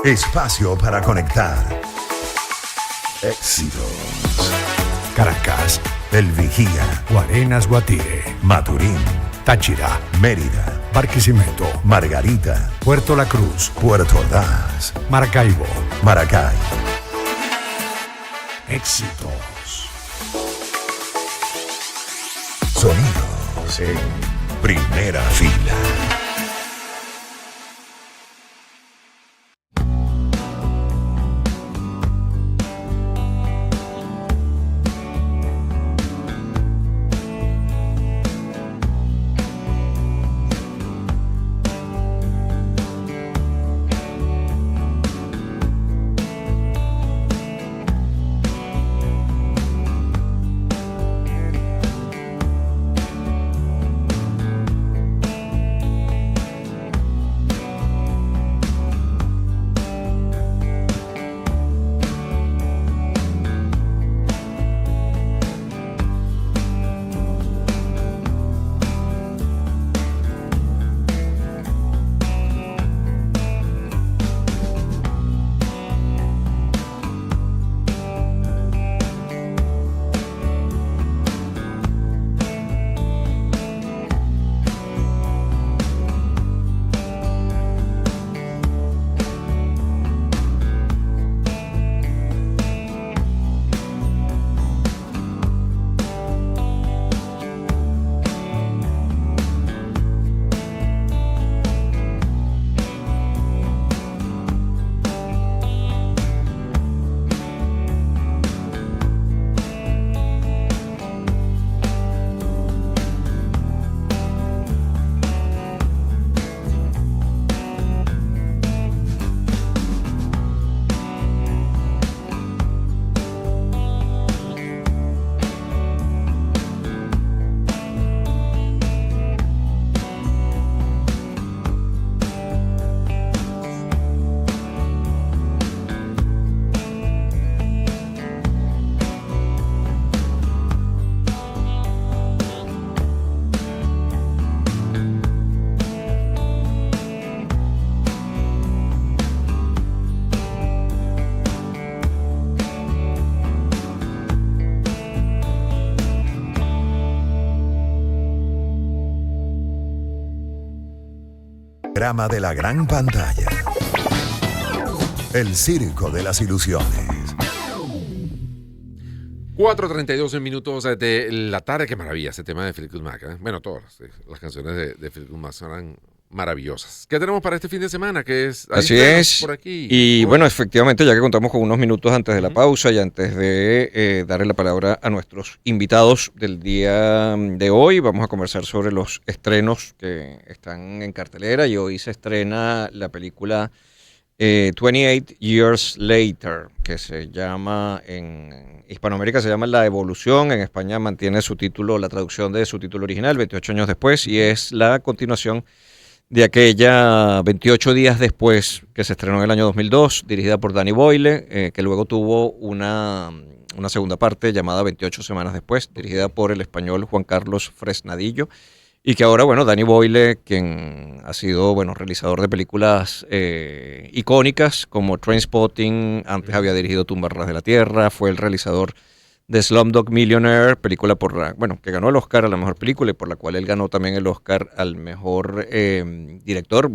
Espacio para conectar. Éxitos. Caracas, El Vigía, Guarenas, Guatire, Maturín, Táchira, Mérida, Barquisimeto, Margarita, Puerto La Cruz, Puerto Ordaz, Maracaibo. Maracay. Éxitos. Sonidos en primera fila. Drama de la gran pantalla. El circo de las ilusiones. 4:32 minutos de la tarde. Qué maravilla ese tema de Fleetwood Mac, ¿eh? Bueno, todas las canciones de Fleetwood Mac son maravillosas. ¿Qué tenemos para este fin de semana? Que es Así es. Por aquí. Y bueno, efectivamente, ya que contamos con unos minutos antes de la pausa y antes de darle la palabra a nuestros invitados del día de hoy, vamos a conversar sobre los estrenos que están en cartelera. Y hoy se estrena la película 28 Years Later, que se llama en Hispanoamérica se llama La Evolución, en España mantiene su título, la traducción de su título original, 28 años después, y es la continuación de aquella 28 días después que se estrenó en el año 2002, dirigida por Danny Boyle, que luego tuvo una segunda parte llamada 28 semanas después, dirigida por el español Juan Carlos Fresnadillo, y que ahora, bueno, Danny Boyle, quien ha sido, bueno, realizador de películas icónicas como Trainspotting, antes había dirigido Tumbas Ras de la Tierra, fue el realizador de Slumdog Millionaire, película que ganó el Oscar a la mejor película y por la cual él ganó también el Oscar al mejor director,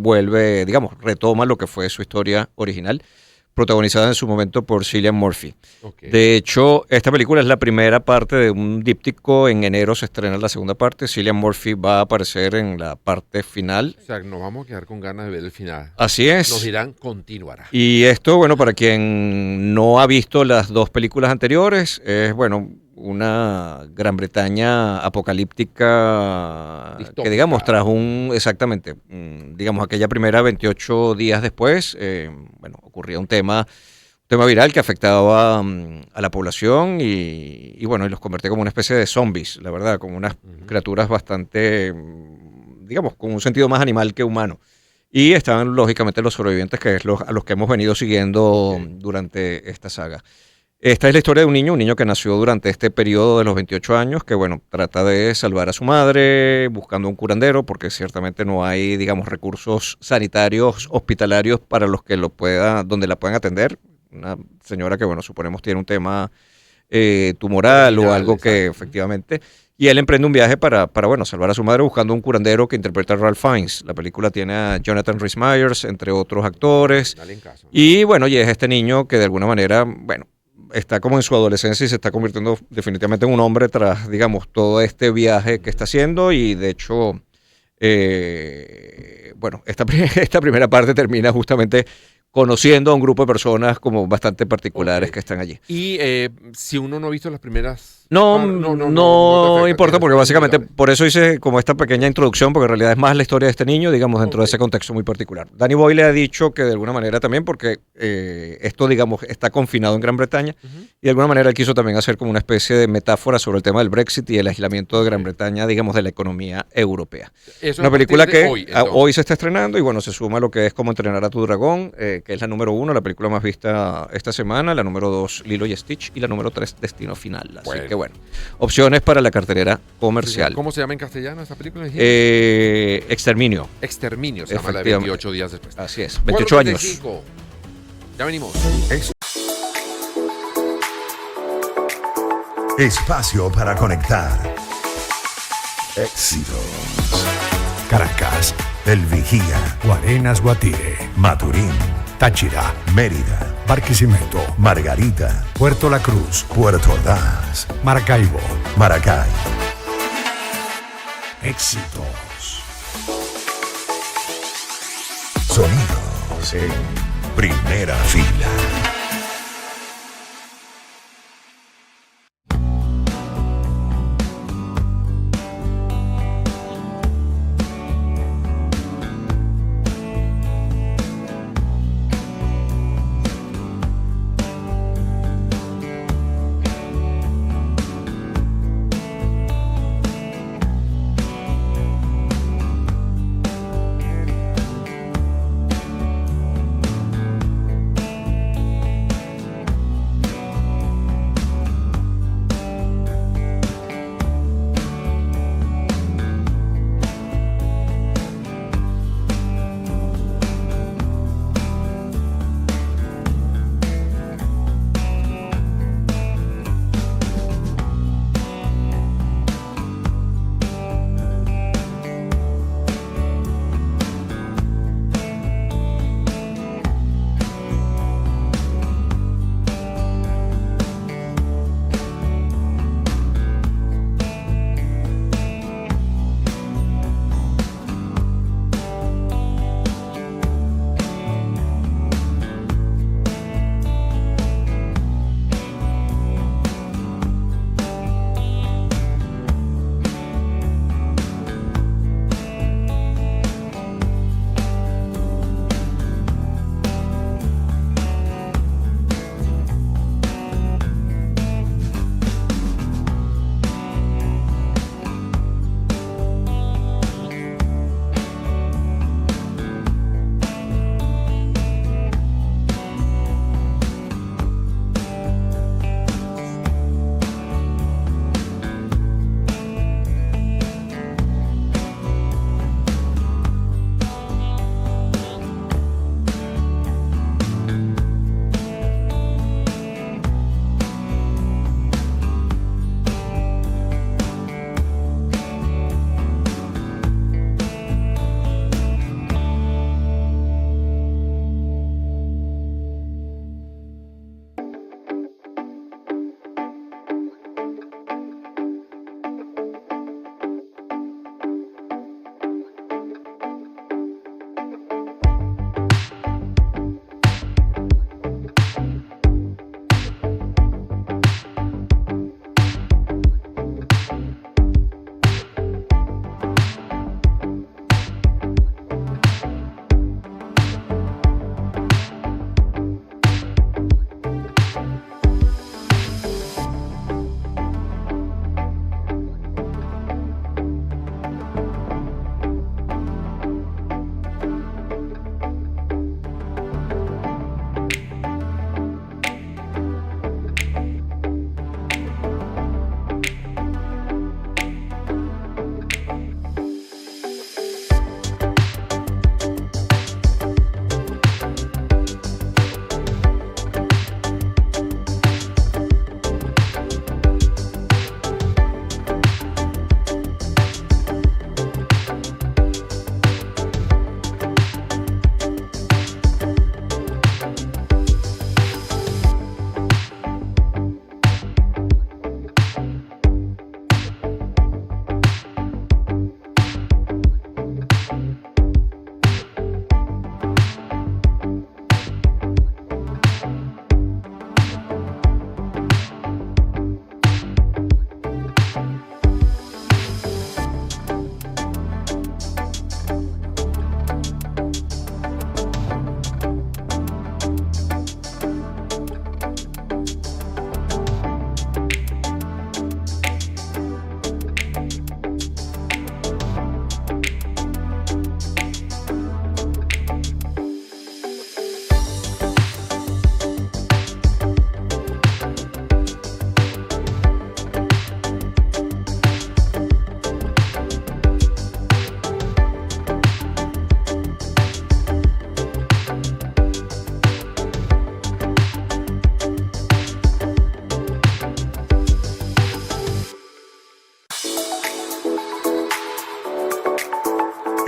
retoma lo que fue su historia original, protagonizada en su momento por Cillian Murphy. Okay. De hecho, esta película es la primera parte de un díptico. En enero se estrena la segunda parte. Cillian Murphy va a aparecer en la parte final. O sea, nos vamos a quedar con ganas de ver el final. Así es. Nos dirán, continuará. Y esto, bueno, para quien no ha visto las dos películas anteriores, es, bueno, una Gran Bretaña apocalíptica distópica, que digamos tras aquella primera 28 días después, ocurría un tema viral que afectaba a la población y los convertía como una especie de zombies, la verdad, como unas criaturas bastante, con un sentido más animal que humano. Y estaban lógicamente los sobrevivientes, que es a los que hemos venido siguiendo durante esta saga. Esta es la historia de un niño que nació durante este periodo de los 28 años, que bueno, trata de salvar a su madre buscando un curandero, porque ciertamente no hay, digamos, recursos sanitarios hospitalarios para los que donde la puedan atender. Una señora que, bueno, suponemos tiene un tema tumoral o algo que efectivamente... Y él emprende un viaje para bueno, salvar a su madre buscando un curandero que interpreta a Ralph Fiennes. La película tiene a Jonathan Rhys-Meyers, entre otros actores. Dale en caso. Y bueno, y es este niño que de alguna manera, bueno, está como en su adolescencia y se está convirtiendo definitivamente en un hombre tras, digamos, todo este viaje que está haciendo. Y de hecho, bueno, esta primera parte termina justamente conociendo a un grupo de personas como bastante particulares que están allí. Y si uno no ha visto las primeras... No te afecta, importa, porque tienes básicamente que- por eso hice como esta pequeña introducción, porque en realidad es más la historia de este niño, digamos, dentro de ese contexto muy particular. Danny Boyle ha dicho que de alguna manera también, porque esto, digamos, está confinado en Gran Bretaña, y de alguna manera él quiso también hacer como una especie de metáfora sobre el tema del Brexit y el aislamiento de Gran Bretaña, digamos, de la economía europea. Eso Una a partir película de que hoy, entonces. hoy se está estrenando y bueno, se suma a lo que es Cómo entrenar a tu dragón, que es la número 1, la película más vista esta semana, la número 2, Lilo y Stitch, y la número 3, Destino Final. Así Bueno. que bueno, opciones para la cartelera comercial. ¿Cómo se llama en castellano esta película? Exterminio, Exterminio, se llama la de Efectivamente. 28 días después. así es, 28 años. 4:35. Ya venimos. Espacio para conectar. Éxitos. Caracas, El Vigía. Guarenas, Guatire, Maturín. Táchira, Mérida. Barquisimeto, Margarita. Puerto La Cruz, Puerto Ordaz. Maracaibo. Maracay. Éxitos. Sonidos en primera fila.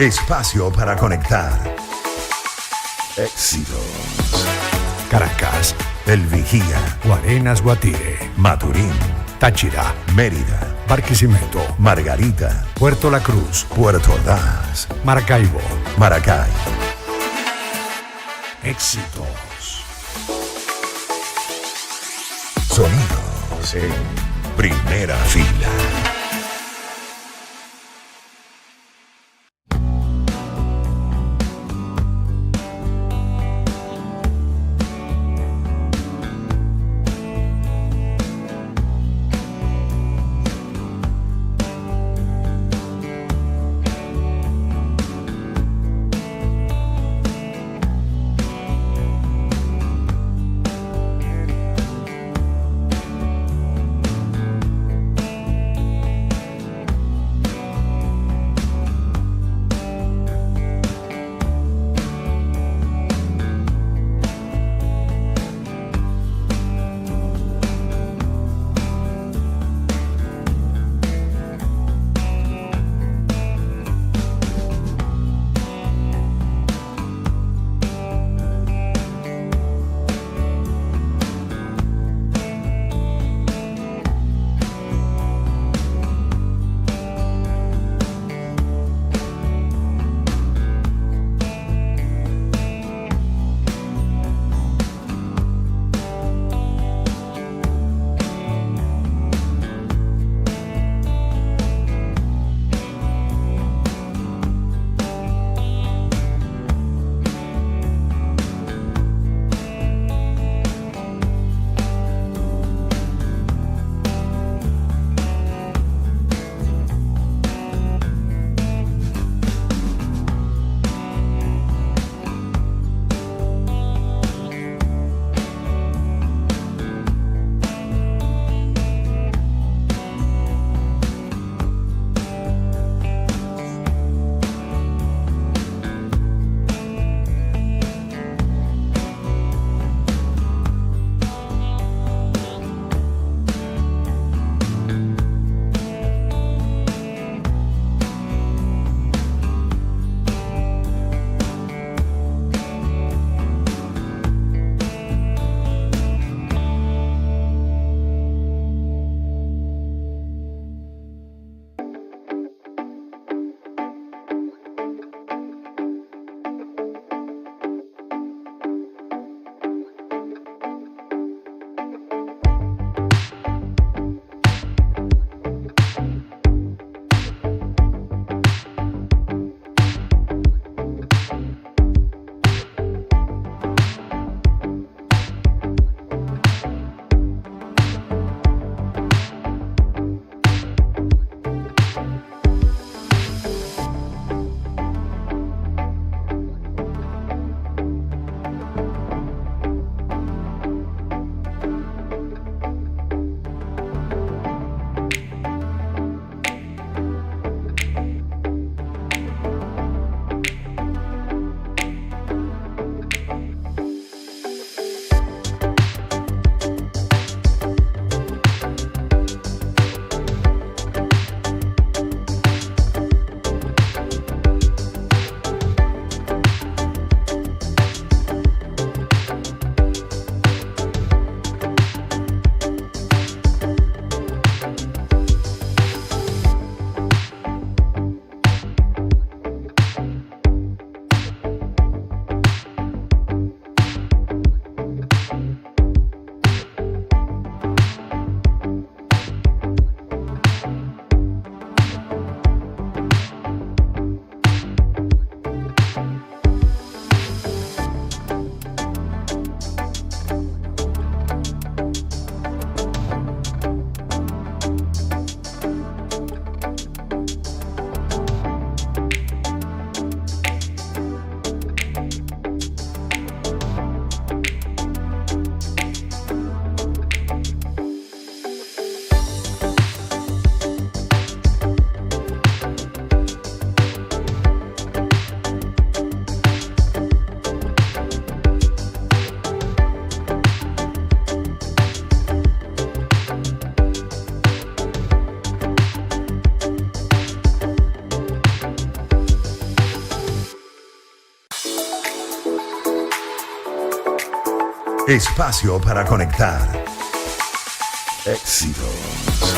Espacio para conectar. Éxitos. Caracas, El Vigía. Guarenas, Guatire, Maturín. Táchira, Mérida. Barquisimeto, Margarita. Puerto La Cruz, Puerto Ordaz. Maracaibo. Maracay. Éxitos. Sonidos en primera fila. Espacio para conectar. Éxitos.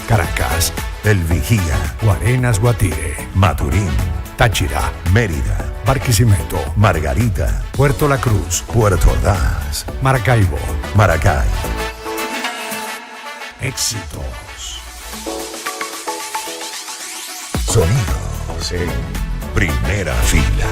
Caracas, El Vigía. Guarenas, Guatire, Maturín. Táchira, Mérida. Barquisimeto, Margarita. Puerto La Cruz, Puerto Ordaz. Maracaibo. Maracay. Éxitos. Sonidos en primera fila.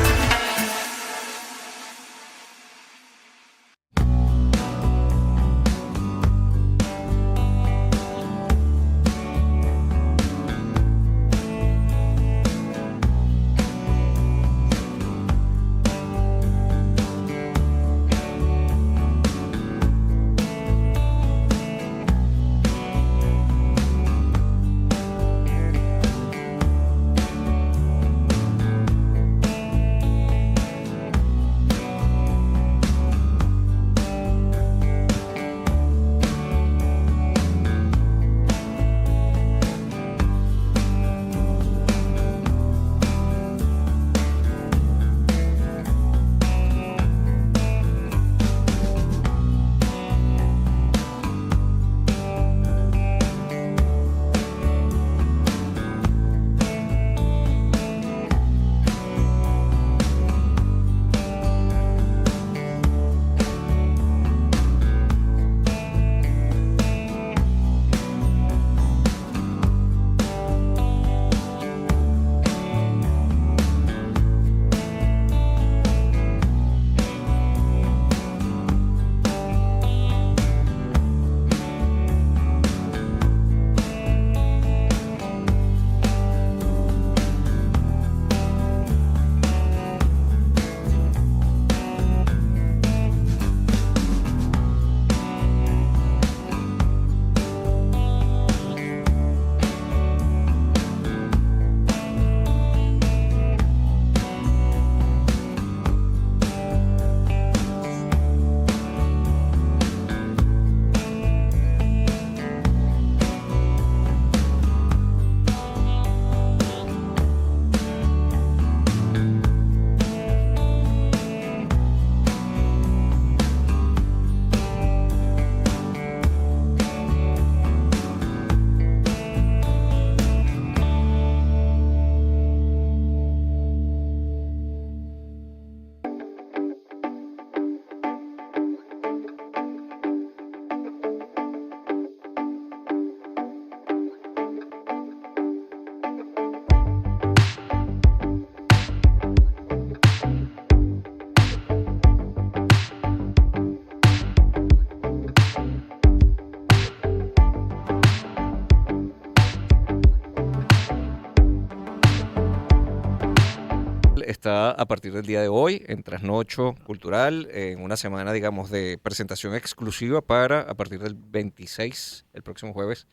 Está a partir del día de hoy en Trasnocho Cultural, en una semana, digamos, de presentación exclusiva para, a partir del 26, el próximo jueves,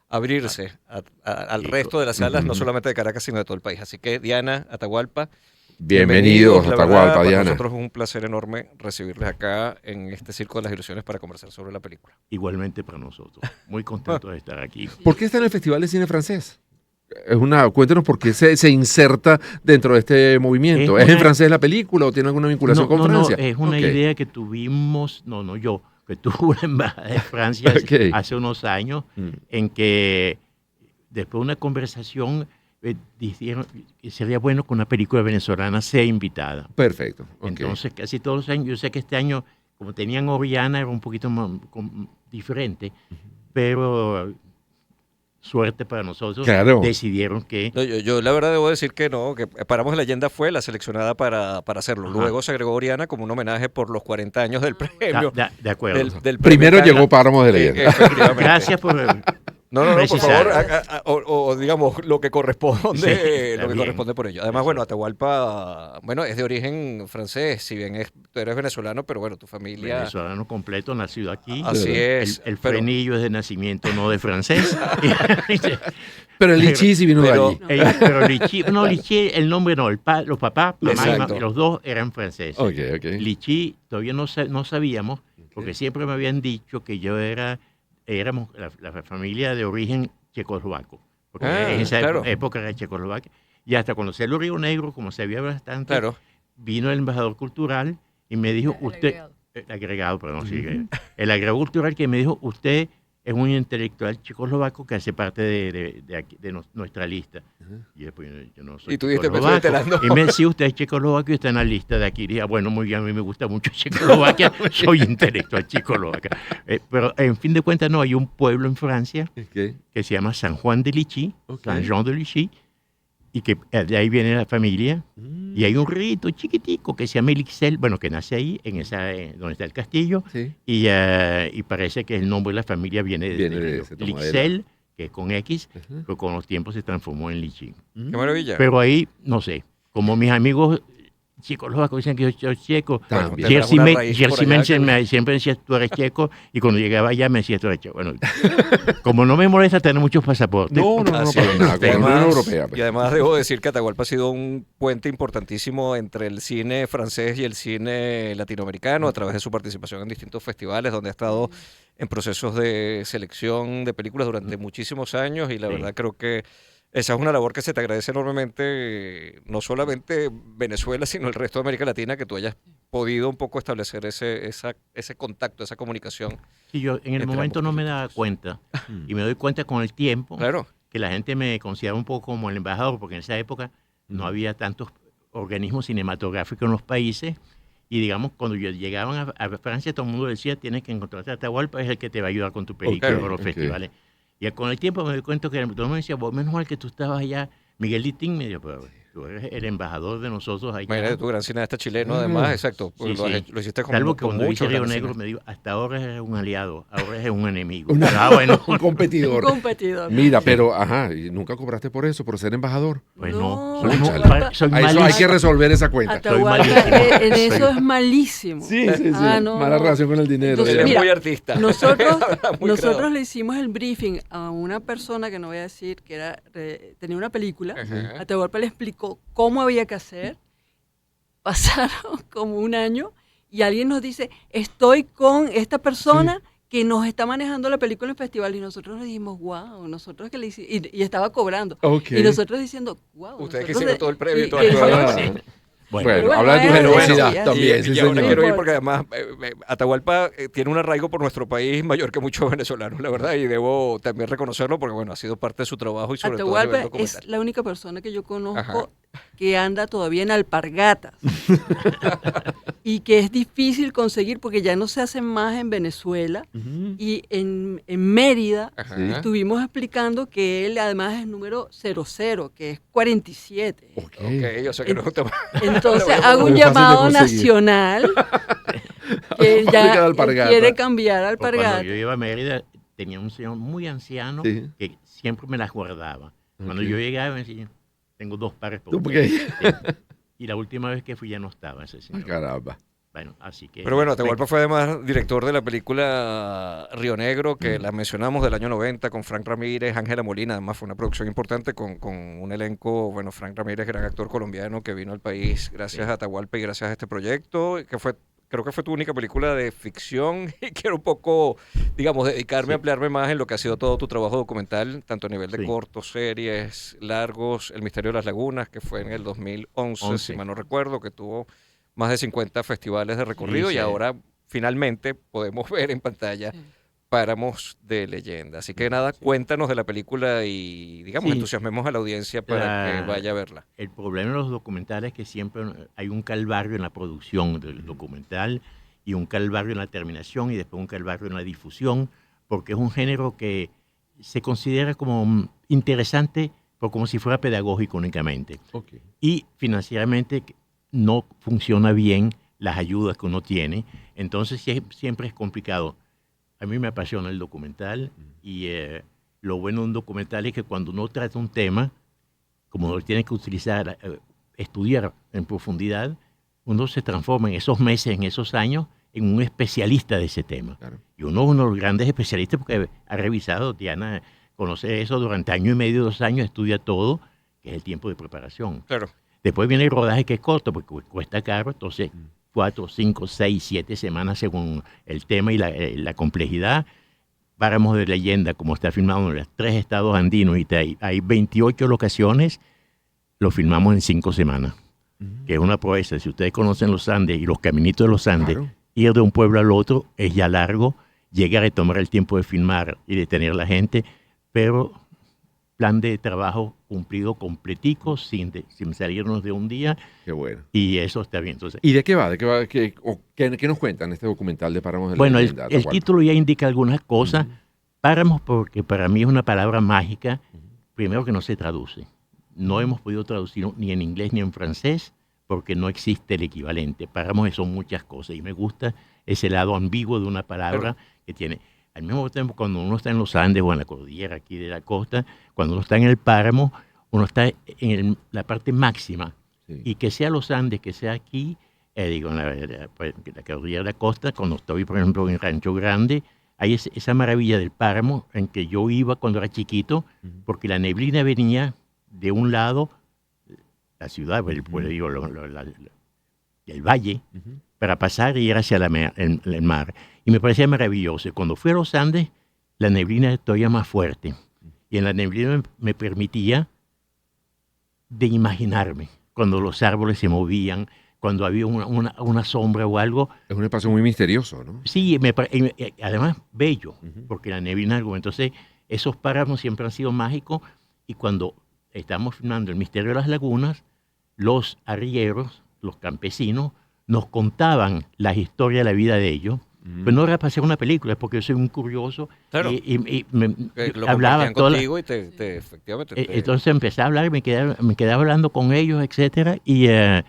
abrirse al resto de las salas, no solamente de Caracas, sino de todo el país. Así que, Diana, Atahualpa, Bienvenidos, la Atahualpa, verdad, para Diana. nosotros es un placer enorme recibirles acá en este Circo de las Ilusiones para conversar sobre la película. Igualmente para nosotros. Muy contentos de estar aquí. ¿Por qué está en el Festival de Cine Francés? Cuéntenos por qué se inserta dentro de este movimiento. ¿Es en francés la película o tiene alguna vinculación con Francia? No, es una idea que tuvimos, que tuvo la Embajada de Francia hace unos años, en que después de una conversación dijeron que sería bueno que una película venezolana sea invitada. Perfecto. Entonces, casi todos los años, yo sé que este año, como tenían Oriana, era un poquito más, diferente, pero suerte para nosotros, claro, decidieron que... No, yo la verdad debo decir que no, que Paramos la Leyenda fue la seleccionada para hacerlo. Ajá. Luego se agregó Oriana como un homenaje por los 40 años del premio. De acuerdo. Del Primero llegó Páramos de Leyenda. Gracias por... No, por favor, o digamos lo que corresponde, sí, lo que corresponde por ello. Además, bueno, Atahualpa, bueno, es de origen francés, si bien tú eres venezolano, pero bueno, tu familia... Venezolano completo, nacido aquí. Así es. El frenillo es de nacimiento, no de francés. Pero el Lichí sí vino de allí. Pero Lichí, el nombre no, los papás, mamá y los dos eran franceses. Okay. Lichí todavía no sabíamos, porque siempre me habían dicho que yo éramos la familia de origen checoslovaco, porque en esa época era Checoslovaquia, y hasta conocer el Río Negro, como se había bastante, vino el embajador cultural y me dijo, el agregado, perdón, sí, el agregado cultural que me dijo, usted es un intelectual checoslovaco que hace parte de nuestra lista. Y después yo no soy Y tú dijiste, me checoslovaco. estoy enterando. Y me decía, usted es checoslovaco y está en la lista de aquí. Y dije, bueno, muy bien, a mí me gusta mucho Checoslovaquia, soy intelectual checoslovaca. Pero en fin de cuentas, no, hay un pueblo en Francia Ok. que se llama San Juan de Lichy, Ok. San Jean de Lichy, y que de ahí viene la familia. Y hay un rito chiquitico que se llama Elixel, bueno, que nace ahí, donde está el castillo, Sí. y parece que el nombre de la familia viene Viene de de ese tomadera. Elixel, que es con X, Ajá. pero con los tiempos se transformó en Lichy. Qué maravilla. Pero ahí, no sé, como mis amigos checoslovacos dicen que yo soy checo, También. Tendrás una raíz por Jerzy allá Mensen que- siempre decía tú eres checo, y cuando llegaba allá me decía tú eres checo. Bueno, como no me molesta tener muchos pasaportes, No, Así para es. nada. Y Con la Unión además- Europea. pues. Y además debo decir que Atahualpa ha sido un puente importantísimo entre el cine francés y el cine latinoamericano a través de su participación en distintos festivales donde ha estado en procesos de selección de películas durante muchísimos años y la Sí. verdad creo que esa es una labor que se te agradece enormemente, no solamente Venezuela, sino el resto de América Latina, que tú hayas podido un poco establecer ese contacto, esa comunicación. sí, yo en el entre momento ambos no me daba proyectos. cuenta, y me doy cuenta con el tiempo Claro. que la gente me consideraba un poco como el embajador, porque en esa época no había tantos organismos cinematográficos en los países, y digamos, cuando llegaban a Francia, todo el mundo decía, tienes que encontrarte a Atahualpa, es el que te va a ayudar con tu película Ok, o los ok. festivales. Y con el tiempo me doy cuenta que todo el mundo me decía, vos menos mal que tú estabas allá. Miguel Litín me dijo, pero tú eres el embajador de nosotros allá. Imagínate tu gran cineasta chileno, además, exacto. Sí, lo, has sí. hecho- lo hiciste con, Salvo que con cuando dice muchos Río grandes Negro cineastas. me digo, hasta ahora eres un aliado, ahora eres un enemigo. Ah, bueno, Un competidor. competidor. Mira, pero, ajá, y nunca cobraste por eso, por ser embajador. pues No, no, soy, Atahualpa- soy A eso hay malísimo. que resolver esa cuenta. Atahualpa malísimo. en eso es malísimo. No, Mala no. relación con el dinero. Entonces, Él es mira, muy artista. Nosotros, Muy nosotros creador. le hicimos el briefing a una persona que no voy a decir que tenía una película. Ajá. Atahualpa le explicó cómo había que hacer. Pasaron como un año y alguien nos dice, estoy con esta persona que nos está manejando la película en el festival. Y nosotros le dijimos, wow, nosotros que le hicimos, y estaba cobrando. Ok. Y nosotros diciendo, wow. Ustedes que nosotros hicieron de- todo el previo y todo que el hicimos- Ah. Bueno, Bueno, Pero bueno, habla de tu es- generosidad es- también, Y, sí, y ahora señor. quiero ir porque además Atahualpa tiene un arraigo por nuestro país mayor que muchos venezolanos, la verdad, y debo también reconocerlo porque bueno, ha sido parte de su trabajo y sobre todo a nivel Atahualpa es documental. la única persona que yo conozco Ajá. que anda todavía en alpargatas y que es difícil conseguir porque ya no se hacen más en Venezuela y en Mérida Ajá. Sí. estuvimos explicando que él además es número 00, que es 47. Ok. Ok, o sea que no es un tema. Entonces Lo veo hago como un fácil de llamado conseguir. nacional que Fábrica de ya alpargata. quiere cambiar a Pues cuando alpargata. yo iba a Mérida, tenía un señor muy anciano Sí. que siempre me las guardaba. Cuando Ok. yo llegaba, me decía, tengo 2 pares por Ok. mes". Sí. Y la última vez que fui ya no estaba ese Ay, señor. caramba. Bueno, así que... Pero bueno, Atahualpa fue además director de la película Río Negro, que la mencionamos del año 90 con Frank Ramírez, Ángela Molina, además fue una producción importante con un elenco, bueno, Frank Ramírez, gran actor colombiano que vino al país gracias a Atahualpa y gracias a este proyecto, que fue, creo que fue tu única película de ficción y quiero un poco, digamos, dedicarme a ampliarme más en lo que ha sido todo tu trabajo documental, tanto a nivel de Sí. cortos, series, largos, El Misterio de las Lagunas, que fue en el 2011, si mal no recuerdo, que tuvo más de 50 festivales de recorrido Sí, y sí. ahora finalmente podemos ver en pantalla Sí. Páramos de Leyenda. Así que nada, cuéntanos de la película y digamos, Sí. entusiasmemos a la audiencia para que vaya a verla. El problema de los documentales es que siempre hay un calvario en la producción del documental y un calvario en la terminación y después un calvario en la difusión, porque es un género que se considera como interesante, pero como si fuera pedagógico únicamente. Ok. Y financieramente no funciona bien las ayudas que uno tiene, entonces siempre es complicado. A mí me apasiona el documental y lo bueno de un documental es que cuando uno trata un tema, como uno tiene que utilizar, estudiar en profundidad, uno se transforma en esos meses, en esos años, en un especialista de ese tema. Claro. Y uno es uno de los grandes especialistas porque ha revisado, Diana conoce eso durante año y medio, 2 años, estudia todo, que es el tiempo de preparación. Claro. Después viene el rodaje que es corto porque cuesta caro, entonces 4, 5, 6, 7 semanas según el tema y la complejidad. Páramos de Leyenda, como está filmado en los 3 estados andinos y hay 28 locaciones, lo filmamos en 5 semanas, que es una proeza. Si ustedes conocen los Andes y los caminitos de los Andes, Claro. ir de un pueblo al otro es ya largo, llegar y tomar el tiempo de filmar y de tener la gente, pero plan de trabajo cumplido completico, sin salirnos de un día. Qué bueno. Y eso está bien. Entonces, ¿Y de qué va? ¿Qué nos cuentan este documental de Páramos de la bueno, Leyenda? el título ya indica algunas cosas. Páramos, porque para mí es una palabra mágica, primero que no se traduce. No hemos podido traducirlo ni en inglés ni en francés, porque no existe el equivalente. Páramos son muchas cosas y me gusta ese lado ambiguo de una palabra que tiene. Al mismo tiempo, cuando uno está en los Andes o en la cordillera aquí de la costa, cuando uno está en el páramo, uno está en la parte máxima. Sí. Y que sea los Andes, que sea aquí, en la cordillera de la costa, cuando estoy, por ejemplo, en Rancho Grande, hay esa maravilla del páramo en que yo iba cuando era chiquito, porque la neblina venía de un lado, la ciudad, el valle, para pasar y ir hacia el mar. Y me parecía maravilloso. Y cuando fui a los Andes, la neblina era todavía más fuerte. Y en la neblina me permitía de imaginarme cuando los árboles se movían, cuando había una sombra o algo. Es un espacio muy misterioso, ¿no? Sí, además bello, porque la neblina algo. Entonces, esos páramos siempre han sido mágicos. Y cuando estamos filmando El misterio de las lagunas, los arrieros, los campesinos, nos contaban las historias de la vida de ellos. Pues no era para hacer una película, es porque yo soy un curioso. Claro. Y Lo hablaba contigo y efectivamente. Entonces empecé a hablar y me quedaba hablando con ellos, etcétera. Y de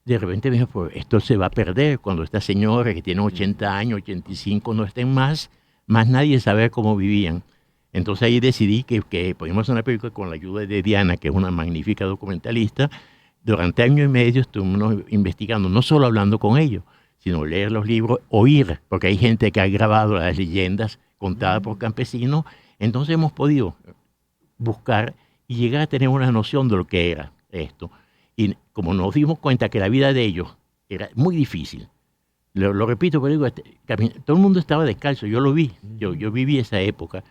repente me dijo, pues esto se va a perder cuando esta señora que tiene 80 años, 85, no estén más nadie sabe cómo vivían. Entonces ahí decidí que podíamos hacer una película con la ayuda de Diana, que es una magnífica documentalista. Durante año y medio estuvimos investigando, no solo hablando con ellos, sino leer los libros, oír, porque hay gente que ha grabado las leyendas contadas por campesinos. Entonces hemos podido buscar y llegar a tener una noción de lo que era esto. Y como nos dimos cuenta que la vida de ellos era muy difícil, lo repito, pero digo, todo el mundo estaba descalzo, yo lo vi, yo viví esa época.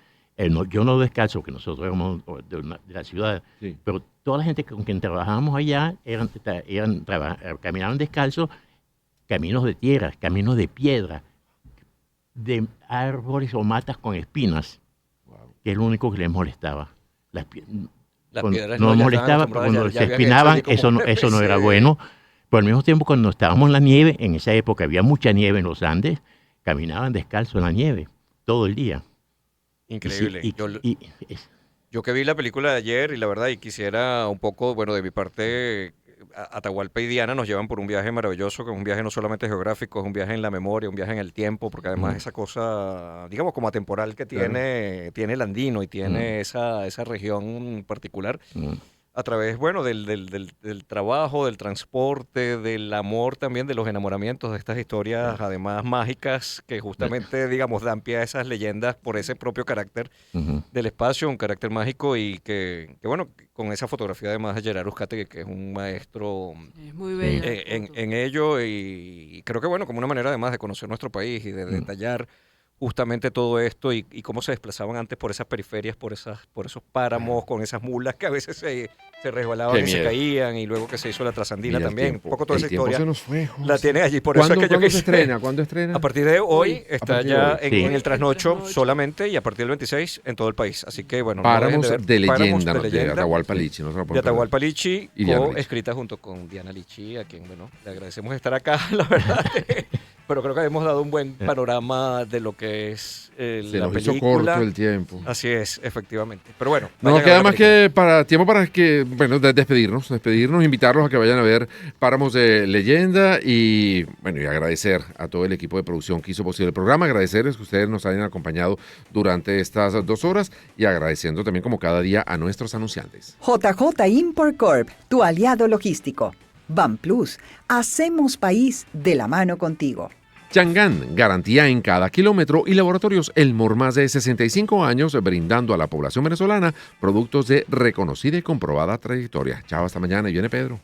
Yo no descalzo, que nosotros éramos de la ciudad, sí. Pero toda la gente con quien trabajábamos allá caminaban descalzos, caminos de tierra, caminos de piedra, de árboles o matas con espinas, que es lo único que les molestaba. Las piedras no les molestaba, pero cuando se espinaban, eso no era bueno. Pero al mismo tiempo, cuando estábamos en la nieve, en esa época había mucha nieve en los Andes, caminaban descalzos en la nieve todo el día. Increíble. Yo que vi la película de ayer y la verdad, y quisiera un poco, bueno, de mi parte, Atahualpa y Diana nos llevan por un viaje maravilloso, que es un viaje no solamente geográfico, es un viaje en la memoria, un viaje en el tiempo, porque además esa cosa, digamos, como atemporal que tiene el andino y tiene esa región particular. A través, bueno, del trabajo, del transporte, del amor también, de los enamoramientos, de estas historias además mágicas que justamente, digamos, dan pie a esas leyendas por ese propio carácter del espacio, un carácter mágico y que bueno, con esa fotografía además de Gerard Uzcategui, que es un maestro es muy bello, en ello y creo que bueno, como una manera además de conocer nuestro país y de detallar justamente todo esto y cómo se desplazaban antes por esas periferias, por esos páramos, con esas mulas que a veces se resbalaban y se caían, y luego que se hizo la trasandina también. Un poco toda esa historia se nos fue, José. la tiene allí. Por eso es que yo quise... ¿Cuándo estrena? A partir de hoy está ya en el trasnocho solamente, y a partir del 26 en todo el país. Así que bueno, Páramos no de leyenda, de Atahualpa Lichi. De Atahualpa Lichi, escrita junto con Diana Lichi, a quien bueno, le agradecemos estar acá, la verdad. Pero creo que hemos dado un buen panorama de lo que es la película. Hizo corto el tiempo. Así es, efectivamente. Pero bueno. No nos queda más que tiempo para despedirnos, invitarlos a que vayan a ver Páramos de Leyenda y bueno, y agradecer a todo el equipo de producción que hizo posible el programa, agradecerles que ustedes nos hayan acompañado durante estas 2 horas y agradeciendo también como cada día a nuestros anunciantes. JJ Import Corp, tu aliado logístico. Van Plus, hacemos país de la mano contigo. Chang'an, garantía en cada kilómetro, y Laboratorios Elmore, más de 65 años brindando a la población venezolana productos de reconocida y comprobada trayectoria. Chao, hasta mañana y viene Pedro.